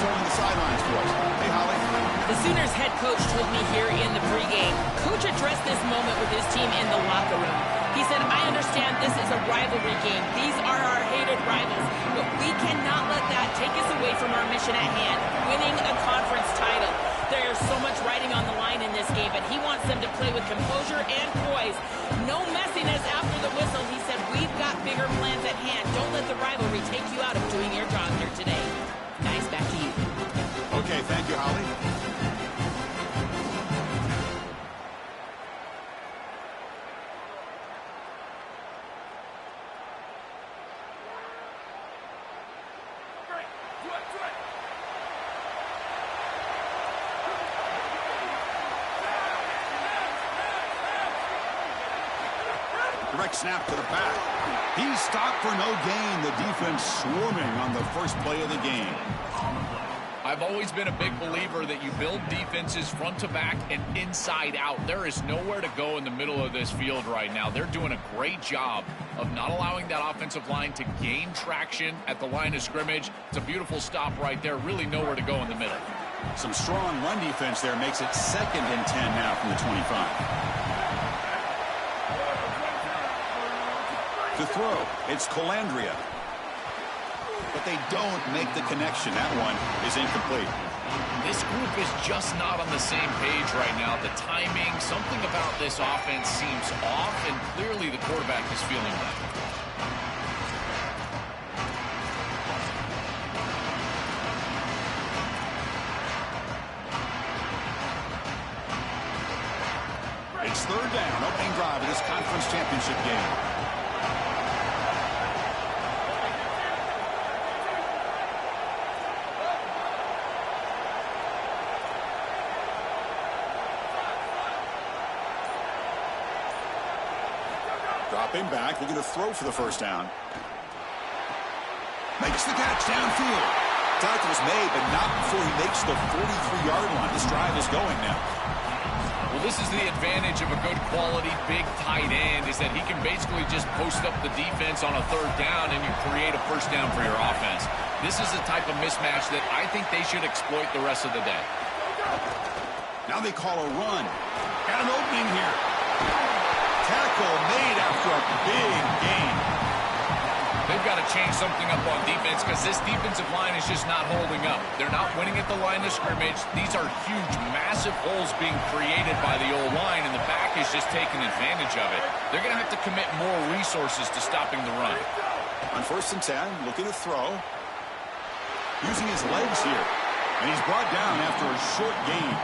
patrolling the sidelines for us. Hey, Holly. The Sooners head coach told me here in the pregame, Coach addressed this moment with his team in the locker room. He said, I understand this is a rivalry game. These are our hated rivals, but we cannot let that take us away from our mission at hand, winning a conference title. There's so much riding on the line in this game, but he wants them to play with composure and poise. No messiness after the whistle. He said, we've got bigger plans at hand. Don't let the rivalry take you out of doing your job here today. Guys, back to you. Okay, thank you, Holly. Direct snap to the back. He's stopped for no gain. The defense swarming on the first play of the game. I've always been a big believer that you build defenses front to back and inside out. There is nowhere to go in the middle of this field right now. They're doing a great job of not allowing that offensive line to gain traction at the line of scrimmage. It's a beautiful stop right there. Really nowhere to go in the middle. Some strong run defense there makes it 2nd and 10 now from the 25. To throw, it's Colandrea. But they don't make the connection. That one is incomplete. This group is just not on the same page right now. The timing, something about this offense seems off, and clearly the quarterback is feeling that. It's 3rd down, opening drive of this conference championship game. Dropping back, looking to throw for the first down. Makes the catch downfield. Tackle's made, but not before he makes the 43-yard line. This drive is going now. Well, this is the advantage of a good quality big tight end, is that he can basically just post up the defense on a 3rd down and you create a first down for your offense. This is the type of mismatch that I think they should exploit the rest of the day. Now they call a run. Got an opening here. Tackle made after a big gain. They've got to change something up on defense because this defensive line is just not holding up. They're not winning at the line of scrimmage. These are huge, massive holes being created by the O-line, and the back is just taking advantage of it. They're going to have to commit more resources to stopping the run. On 1st and 10, looking to throw. Using his legs here. And he's brought down after a short gain.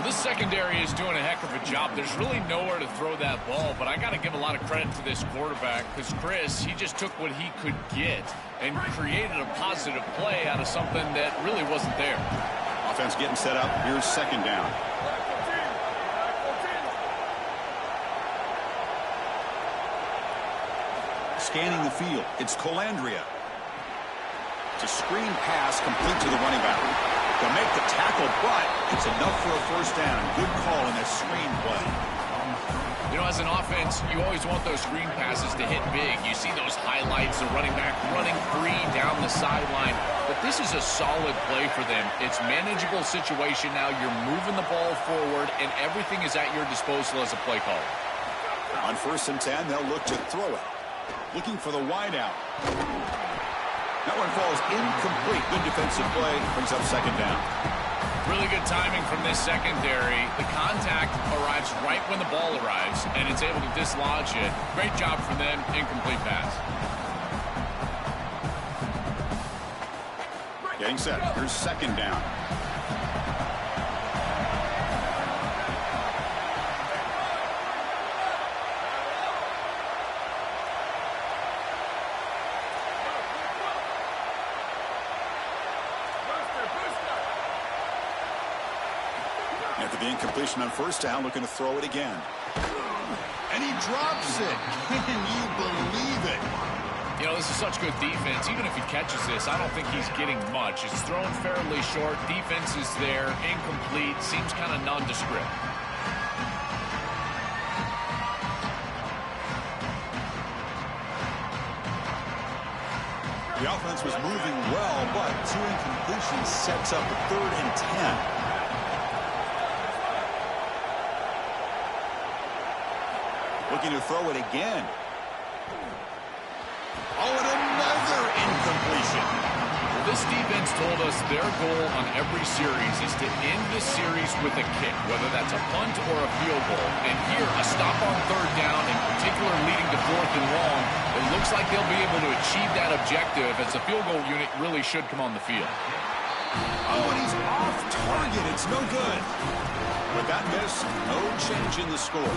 This secondary is doing a heck of a job. There's really nowhere to throw that ball, but I got to give a lot of credit to this quarterback because Chris, he just took what he could get and created a positive play out of something that really wasn't there. Offense getting set up. Here's 2nd down. Scanning the field. It's Colandrea. It's a screen pass complete to the running back. They'll make the tackle, but it's enough for a first down. Good call in that screen play. You know, as an offense, you always want those screen passes to hit big. You see those highlights, the running back running free down the sideline. But this is a solid play for them. It's manageable situation now. You're moving the ball forward, and everything is at your disposal as a play caller. On 1st and 10, they'll look to throw it. Looking for the wideout. That one falls incomplete. Good defensive play. Brings up 2nd down. Really good timing from this secondary. The contact arrives right when the ball arrives, and it's able to dislodge it. Great job from them. Incomplete pass. Getting set. Here's 2nd down. After the incompletion on 1st down, looking to throw it again. And he drops it. Can you believe it? You know, this is such good defense. Even if he catches this, I don't think he's getting much. It's thrown fairly short. Defense is there. Incomplete. Seems kind of nondescript. The offense was moving well, but 2 incompletions sets up a 3rd and 10. Looking to throw it again. Oh, and another incompletion. This defense told us their goal on every series is to end the series with a kick, whether that's a punt or a field goal. And here, a stop on 3rd down, in particular leading to 4th and long, it looks like they'll be able to achieve that objective as the field goal unit really should come on the field. Oh, and he's off target. It's no good. With that miss, no change in the score.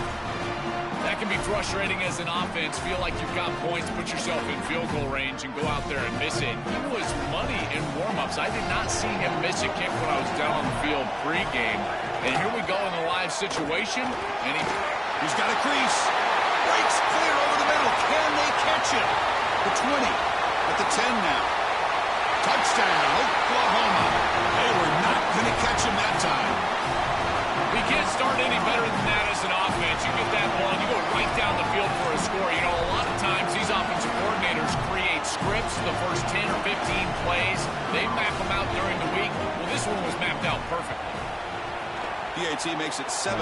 That can be frustrating as an offense. Feel like you've got points, put yourself in field goal range, and go out there and miss it. He was money in warm-ups. I did not see him miss a kick when I was down on the field pre-game. And here we go in the live situation, and he's got a crease. Breaks clear over the middle. Can they catch it? The 20, at the 10 now. Touchdown, Oklahoma. They were not going to catch him that time. We can't start any better than that as an offense. You get that ball, and you go right down the field for a score. You know, a lot of times these offensive coordinators create scripts the first 10 or 15 plays. They map them out during the week. Well, this one was mapped out perfectly. PAT makes it 7-0.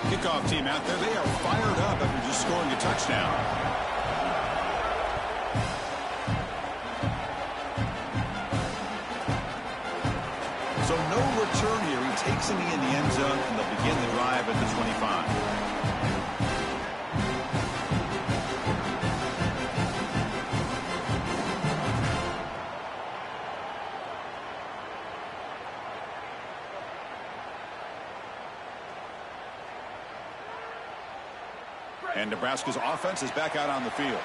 Kickoff team out there. They are fired up after just scoring a touchdown. So no return here. He takes him in the end zone, and they'll begin the drive at the 25. And Nebraska's offense is back out on the field.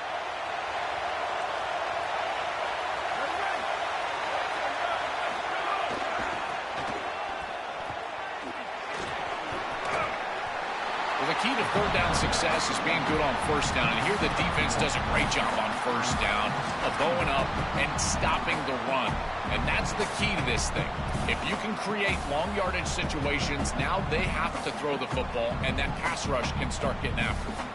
Well, the key to 3rd down success is being good on 1st down. And here the defense does a great job on 1st down of going up and stopping the run. And that's the key to this thing. If you can create long yardage situations, now they have to throw the football, and that pass rush can start getting after them.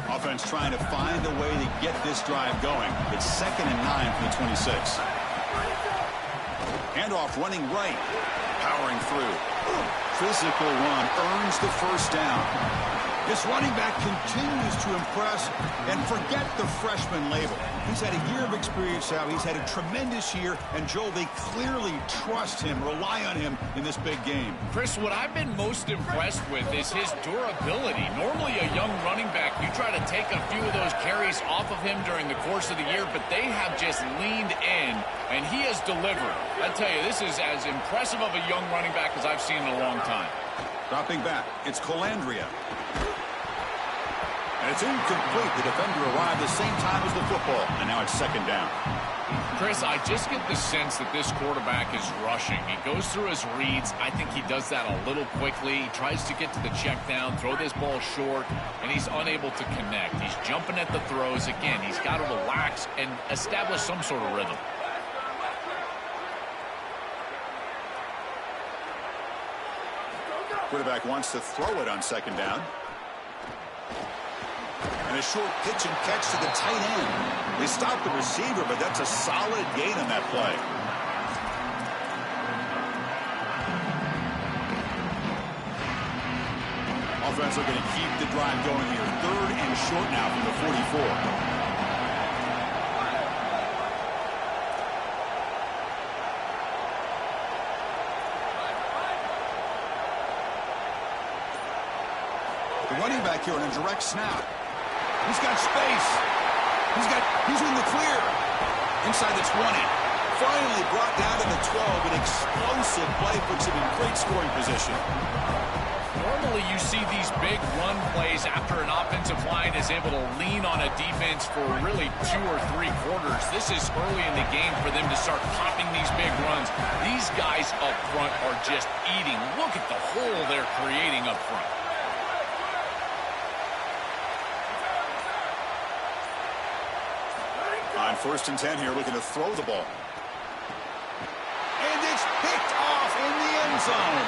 Offense trying to find a way to get this drive going. It's 2nd and 9 from the 26. Handoff running right. Powering through. Physical run earns the 1st down. This running back continues to impress, and forget the freshman label. He's had a year of experience now. He's had a tremendous year, and Joel, they clearly trust him, rely on him in this big game. Chris, what I've been most impressed with is his durability. Normally a young running back, you try to take a few of those carries off of him during the course of the year, but they have just leaned in, and he has delivered. I tell you, this is as impressive of a young running back as I've seen in a long time. Dropping back, it's Colandrea. And it's incomplete. The defender arrived the same time as the football, and now it's 2nd down. Chris, I just get the sense that this quarterback is rushing. He goes through his reads. I think he does that a little quickly. He tries to get to the check down, throw this ball short, and he's unable to connect. He's jumping at the throws. Again, he's got to relax and establish some sort of rhythm. Quarterback wants to throw it on 2nd down. And a short pitch and catch to the tight end. They stop the receiver, but that's a solid gain on that play. Offense looking to keep the drive going here. 3rd and short now from the 44. Running back here on a direct snap. He's got space. He's in the clear. Inside the 20. Finally brought down to the 12. An explosive play puts him in great scoring position. Normally you see these big run plays after an offensive line is able to lean on a defense for really 2 or 3 quarters. This is early in the game for them to start popping these big runs. These guys up front are just eating. Look at the hole they're creating up front. On 1st and 10 here, looking to throw the ball. And it's picked off in the end zone.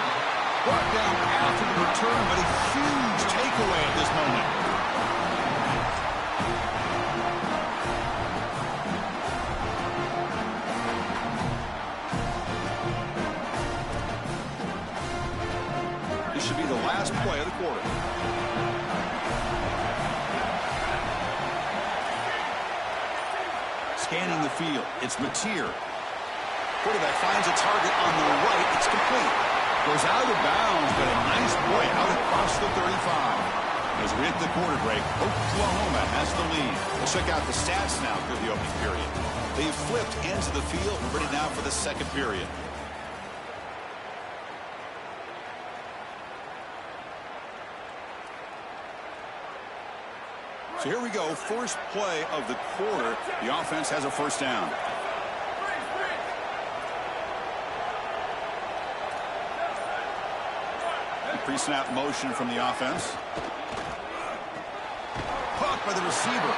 Brought down after the return, but a huge takeaway at this moment. scanning the field. It's Mateer. Quarterback finds a target on the right. It's complete. Goes out of bounds, but a nice play out across the 35. As we hit the quarter break, Oklahoma has the lead. We'll check out the stats now through the opening period. They've flipped into the field. We're ready now for the second period. So here we go. First play of the quarter. The offense has a first down. Pre-snap motion from the offense. Caught by the receiver.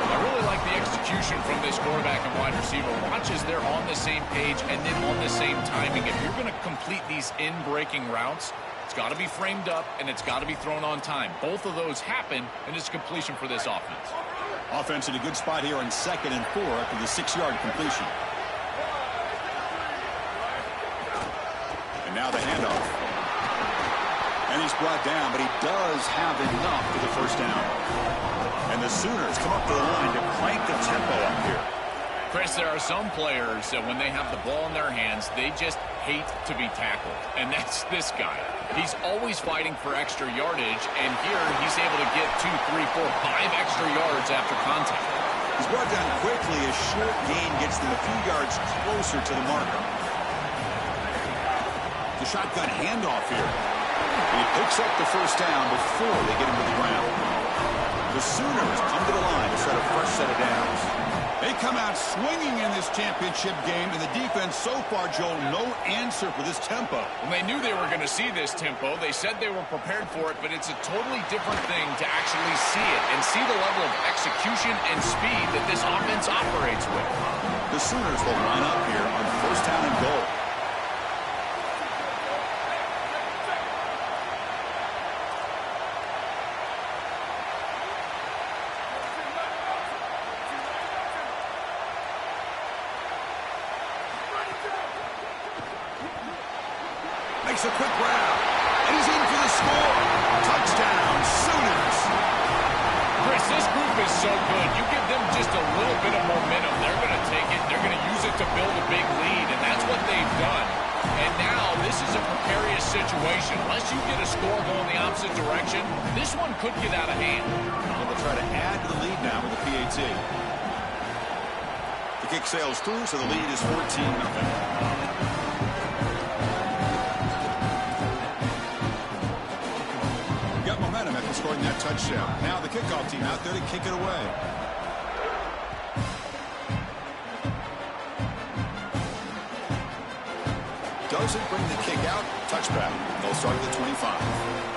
I really like the execution from this quarterback and wide receiver. Watch as they're on the same page and then on the same timing. If you're going to complete these in-breaking routes, it's got to be framed up and it's got to be thrown on time. Both of those happen, and it's completion for this offense. Offense in a good spot here on 2nd and 4 after the 6-yard completion. And now the handoff. And he's brought down, but he does have enough for the first down. And the Sooners come up to the line to crank the tempo up here. Chris, there are some players that when they have the ball in their hands, they just hate to be tackled. And that's this guy. He's always fighting for extra yardage, and here he's able to get 2, 3, 4, 5 extra yards after contact. He's brought down quickly. A short gain gets them a few yards closer to the marker. The shotgun handoff here. He picks up the first down before they get him to the ground. The Sooners come to the line to set a fresh set of downs. They come out swinging in this championship game, and the defense so far, Joel, no answer for this tempo. When they knew they were going to see this tempo, they said they were prepared for it, but it's a totally different thing to actually see it and see the level of execution and speed that this offense operates with. The Sooners will line up here on first down and goal. Makes a quick grab, and he's in for the score. Touchdown, Sooners. Chris, this group is so good. You give them just a little bit of momentum, they're going to take it. They're going to use it to build a big lead, and that's what they've done. And now this is a precarious situation. Unless you get a score going the opposite direction, this one could get out of hand. Well, they'll try to add to the lead now with the PAT. The kick sails through, so the lead is 14-0. Momentum after scoring that touchdown. Now the kickoff team out there to kick it away. Doesn't bring the kick out. Touchback. They'll start at the 25.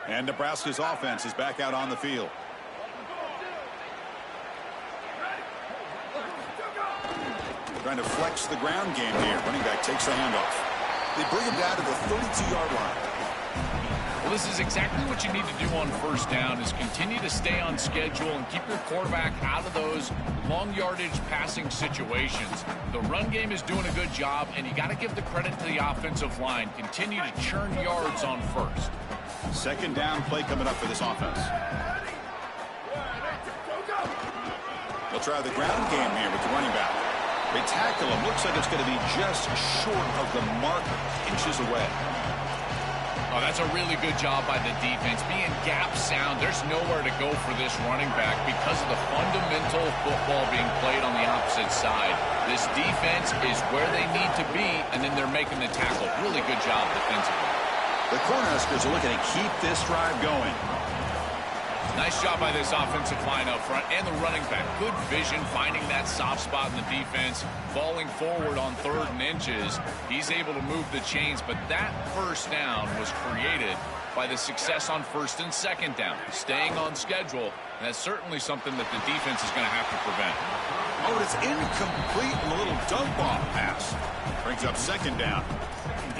And Nebraska's offense is back out on the field. Trying to flex the ground game here. Running back takes the handoff. They bring him down to the 32-yard line. Well, this is exactly what you need to do on first down is continue to stay on schedule and keep your quarterback out of those long yardage passing situations. The run game is doing a good job, and you got to give the credit to the offensive line. Continue to churn yards on first. Second down play coming up for this offense. They'll try the ground game here with the running back. They tackle him. Looks like it's going to be just short of the marker, inches away. Oh, that's a really good job by the defense. Being gap sound, there's nowhere to go for this running back because of the fundamental football being played on the opposite side. This defense is where they need to be, and then they're making the tackle. Really good job defensively. The Cornhuskers are looking to keep this drive going. Nice job by this offensive line up front and the running back. Good vision, finding that soft spot in the defense, falling forward on 3rd and inches. He's able to move the chains, but that first down was created by the success on 1st and 2nd down. Staying on schedule, and that's certainly something that the defense is going to have to prevent. Oh, it's incomplete and a little dump-off pass. Brings up 2nd down.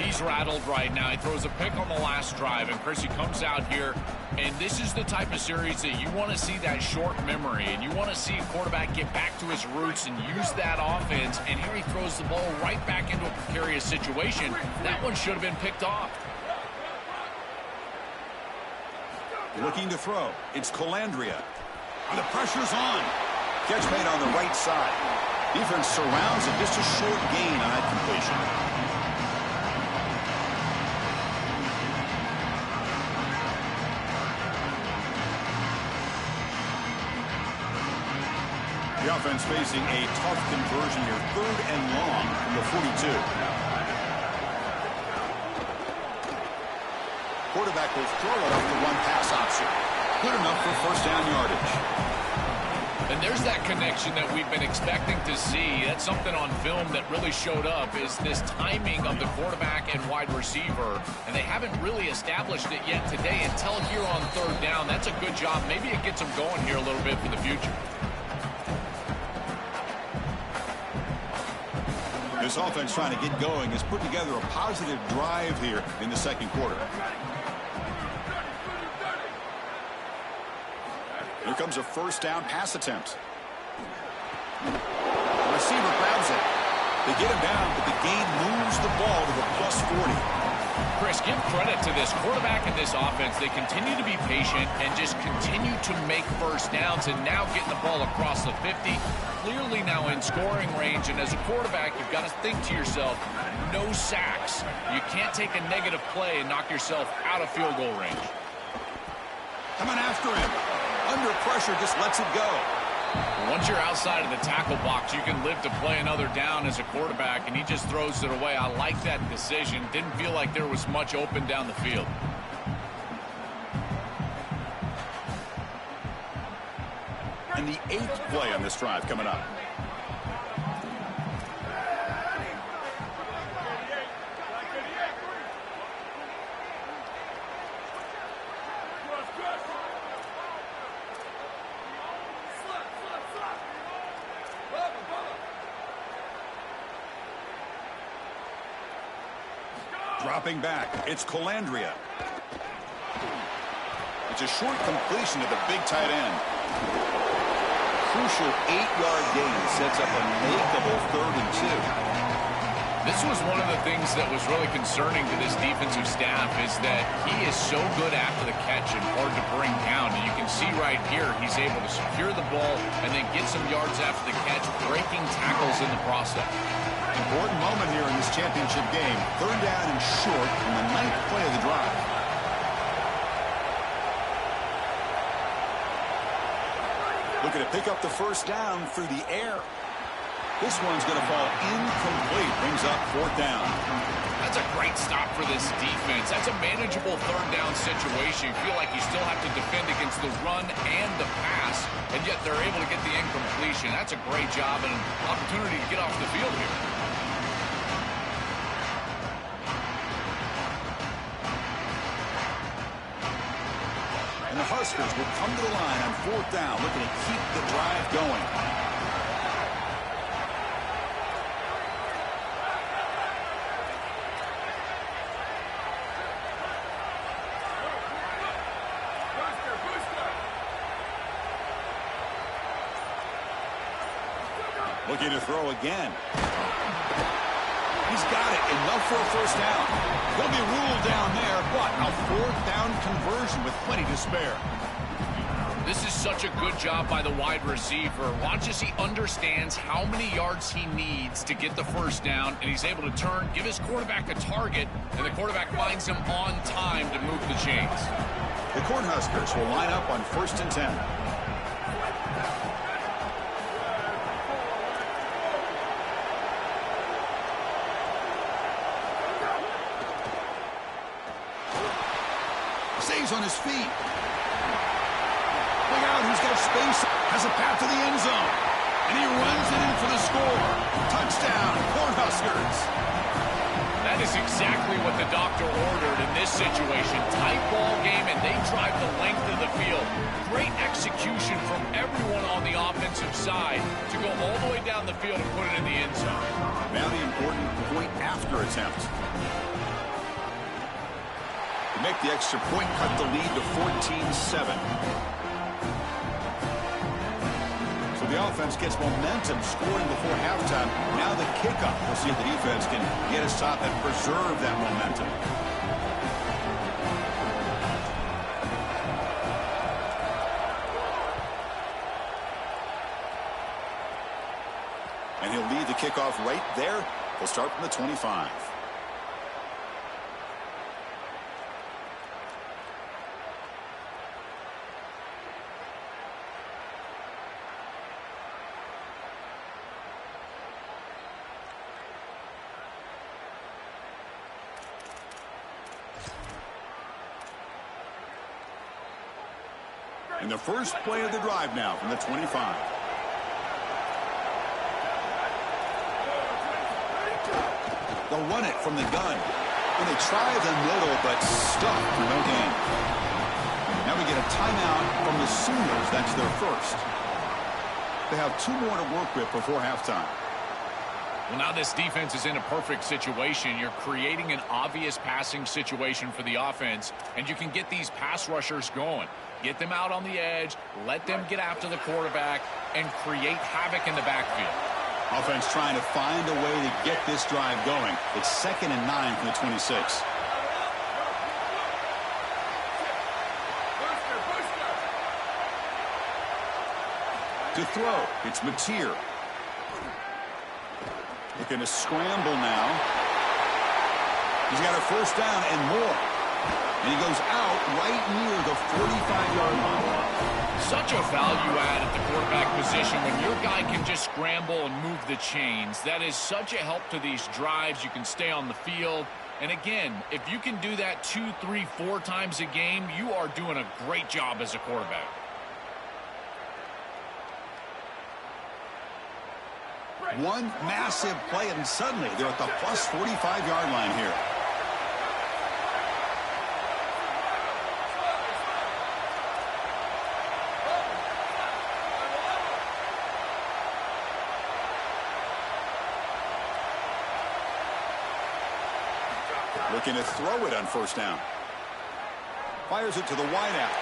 He's rattled right now. He throws a pick on the last drive, and Chris, he comes out here, and this is the type of series that you want to see that short memory, and you want to see a quarterback get back to his roots and use that offense, and here he throws the ball right back into a precarious situation. That one should have been picked off. Looking to throw. It's Colandrea. The pressure's on. Catch made on the right side. Defense surrounds it. Just a short gain on that completion. The offense facing a tough conversion here. 3rd and long from the 42. Quarterback will throw it off the one-pass option. Good enough for first down yardage. And there's that connection that we've been expecting to see. That's something on film that really showed up, is this timing of the quarterback and wide receiver. And they haven't really established it yet today until here on 3rd down. That's a good job. Maybe it gets them going here a little bit for the future. This offense trying to get going has put together a positive drive here in the 2nd quarter. Here comes a first down pass attempt. The receiver grabs it. They get him down, but the gain moves the ball to the +40. Chris, give credit to this quarterback and this offense. They continue to be patient and just continue to make first downs, and now getting the ball across the 50. Clearly now in scoring range, and as a quarterback, you've got to think to yourself, no sacks. You can't take a negative play and knock yourself out of field goal range. Coming after him. Under pressure, just lets it go. Once you're outside of the tackle box, you can live to play another down as a quarterback, and he just throws it away. I like that decision. Didn't feel like there was much open down the field. And the 8th play on this drive coming up. Dropping back, it's Colandrea. It's a short completion to the big tight end. Crucial 8-yard gain sets up a makeable 3rd and 2. This was one of the things that was really concerning to this defensive staff, is that he is so good after the catch and hard to bring down. And you can see right here, he's able to secure the ball and then get some yards after the catch, breaking tackles in the process. Important moment here in this championship game. 3rd down and short in the 9th play of the drive. Looking to pick up the first down through the air. This one's going to fall incomplete. Brings up 4th down. That's a great stop for this defense. That's a manageable 3rd down situation. You feel like you still have to defend against the run and the pass, and yet they're able to get the incompletion. That's a great job and an opportunity to get off the field here. And the Huskers will come to the line on 4th down, looking to keep the drive going. Looking to throw again. He's got it. Enough for a first down. He'll be ruled down there, but a 4th down conversion with plenty to spare. This is such a good job by the wide receiver. Watch as he understands how many yards he needs to get the first down, and he's able to turn, give his quarterback a target, and the quarterback finds him on time to move the chains. The Cornhuskers will line up on 1st and 10. Stays on his feet. Look out, he's got space. Has a path to the end zone. And he runs it in for the score. Touchdown, Cornhuskers. That is exactly what the doctor ordered in this situation. Tight ball game, and they drive the length of the field. Great execution from everyone on the offensive side to go all the way down the field and put it in the end zone. Now the important point after attempt. Make the extra point, cut the lead to 14-7. So the offense gets momentum, scoring before halftime. Now the kickoff. We'll see if the defense can get a stop and preserve that momentum. And he'll lead the kickoff right there. He'll start from the 25. And the first play of the drive now from the 25. They'll run it from the gun. And they try the middle, but stuck for no gain. Now we get a timeout from the Sooners. That's their first. They have 2 more to work with before halftime. Well, now this defense is in a perfect situation. You're creating an obvious passing situation for the offense, and you can get these pass rushers going. Get them out on the edge, let them get after the quarterback, and create havoc in the backfield. Offense trying to find a way to get this drive going. It's 2nd and 9 from the 26. To throw, it's Mateer. Looking to scramble now. He's got a first down and more. And he goes out right near the 45-yard line. Such a value add at the quarterback position when your guy can just scramble and move the chains. That is such a help to these drives. You can stay on the field. And again, if you can do that 2, 3, 4 times a game, you are doing a great job as a quarterback. One massive play, and suddenly they're at the plus 45-yard line here. Looking to throw it on first down. Fires it to the wideout.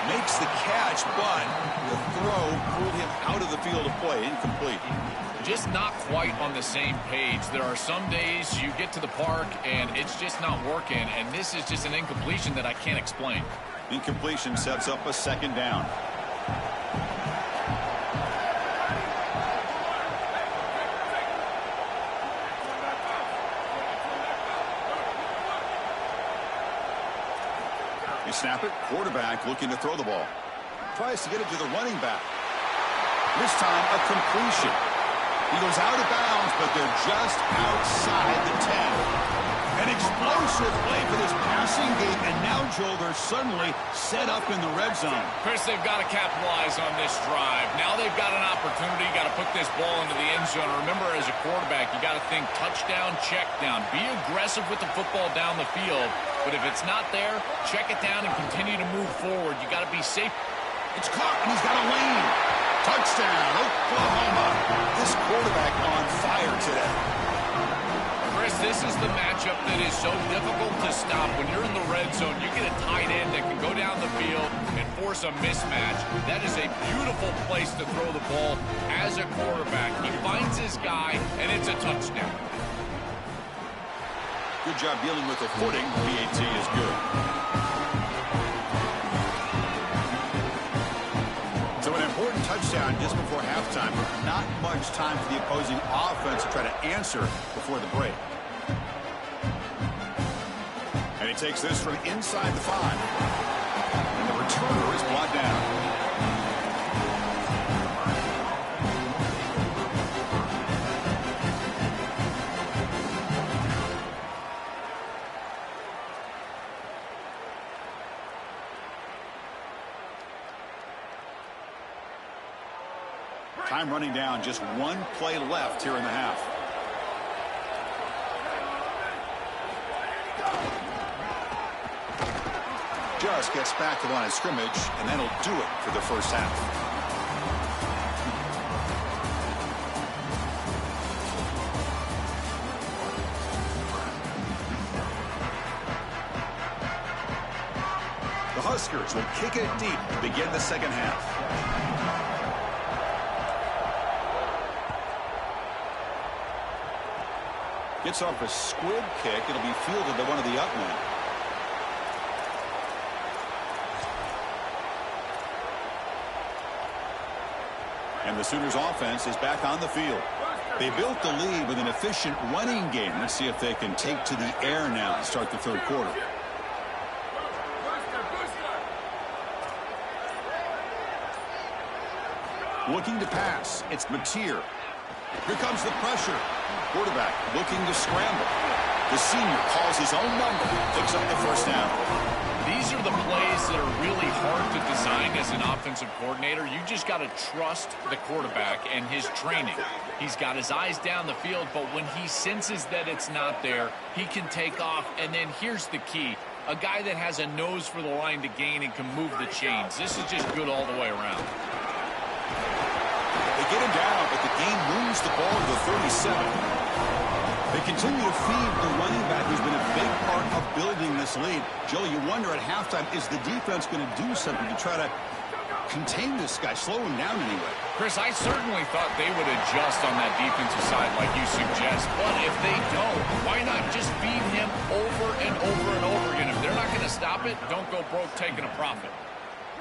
Makes the catch, but the throw pulled him out of the field of play. Incomplete. Just not quite on the same page. There are some days you get to the park and it's just not working, and this is just an incompletion that I can't explain. Incompletion sets up a 2nd down. They snap it. Quarterback looking to throw the ball. Tries to get it to the running back. This time a completion. He goes out of bounds, but they're just outside the 10. An explosive play for this passing game, and now, Joel, they're suddenly set up in the red zone. Chris, they've got to capitalize on this drive. Now they've got an opportunity. Got to put this ball into the end zone. Remember, as a quarterback, you got to think touchdown, check down. Be aggressive with the football down the field, but if it's not there, check it down and continue to move forward. You got to be safe. It's caught, and he's got a lane. Touchdown, Oklahoma. This quarterback on fire today. Chris, this is the matchup that is so difficult to stop. When you're in the red zone, you get a tight end that can go down the field and force a mismatch. That is a beautiful place to throw the ball as a quarterback. He finds his guy, and it's a touchdown. Good job dealing with the footing. PAT is good. Touchdown just before halftime. Not much time for the opposing offense to try to answer before the break. And he takes this from inside the 5. And the returner is brought down. Time running down, just 1 play left here in the half. Just gets back to the line of scrimmage, and that'll do it for the first half. Cornhuskers will kick it deep to begin the second half. Gets off a squib kick. It'll be fielded to one of the up men. And the Sooners offense is back on the field. They built the lead with an efficient running game. Let's see if they can take to the air now to start the third quarter. Looking to pass. It's Mateer. Here comes the pressure. Quarterback looking to scramble. The senior calls his own number. Picks up the first down. These are the plays that are really hard to design as an offensive coordinator. You just got to trust the quarterback and his training. He's got his eyes down the field, but when he senses that it's not there, he can take off. And then here's the key. A guy that has a nose for the line to gain and can move the chains. This is just good all the way around. They get him down, but the game moves the ball to the 37. They continue to feed the running back who's been a big part of building this lead. Joe, you wonder at halftime, is the defense going to do something to try to contain this guy, slow him down anyway? Chris, I certainly thought they would adjust on that defensive side like you suggest. But if they don't, why not just feed him over and over and over again? If they're not going to stop it, don't go broke taking a profit.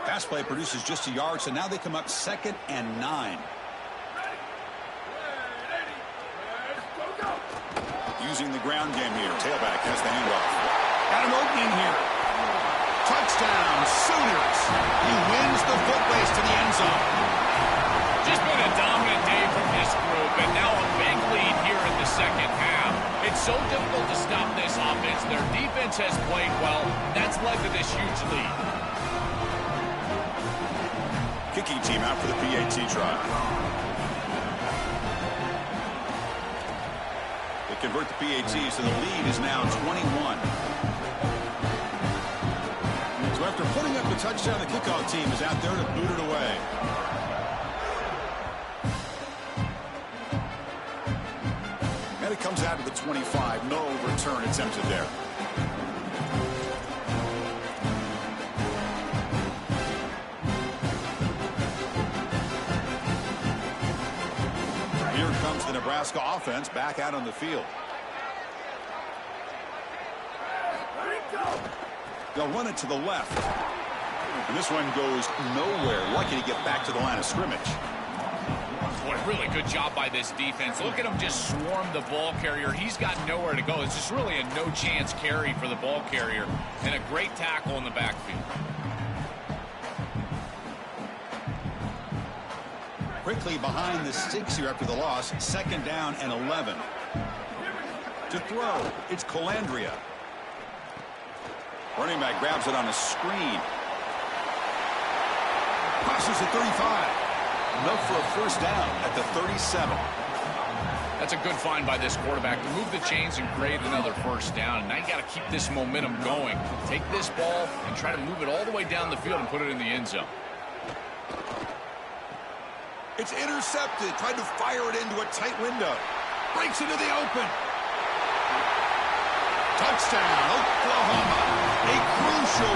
Pass play produces just a yard, so now they come up 2nd and 9. Using the ground game here. Tailback has the handoff. Got an opening here. Touchdown, Sooners. He wins the foot race to the end zone. Just been a dominant day from this group, and now a big lead here in the second half. It's so difficult to stop this offense. Their defense has played well. That's led to this huge lead. Kicking team out for the PAT try. They convert the PAT, so the lead is now 21. So after putting up the touchdown, the kickoff team is out there to boot it away. And it comes out to the 25. No return attempted there. Here comes the Nebraska offense back out on the field. They'll run it to the left. And this one goes nowhere. Lucky to get back to the line of scrimmage. Boy, really good job by this defense. Look at him just swarm the ball carrier. He's got nowhere to go. It's just really a no-chance carry for the ball carrier. And a great tackle in the backfield. Quickly behind the sticks here after the loss. 2nd down and 11. To throw, it's Colandrea. Running back grabs it on a screen. Crosses the 35. Enough for a first down at the 37. That's a good find by this quarterback to move the chains and create another first down. And now you got to keep this momentum going. Take this ball and try to move it all the way down the field and put it in the end zone. It's intercepted. Tried to fire it into a tight window. Breaks into the open. Touchdown, Oklahoma. A crucial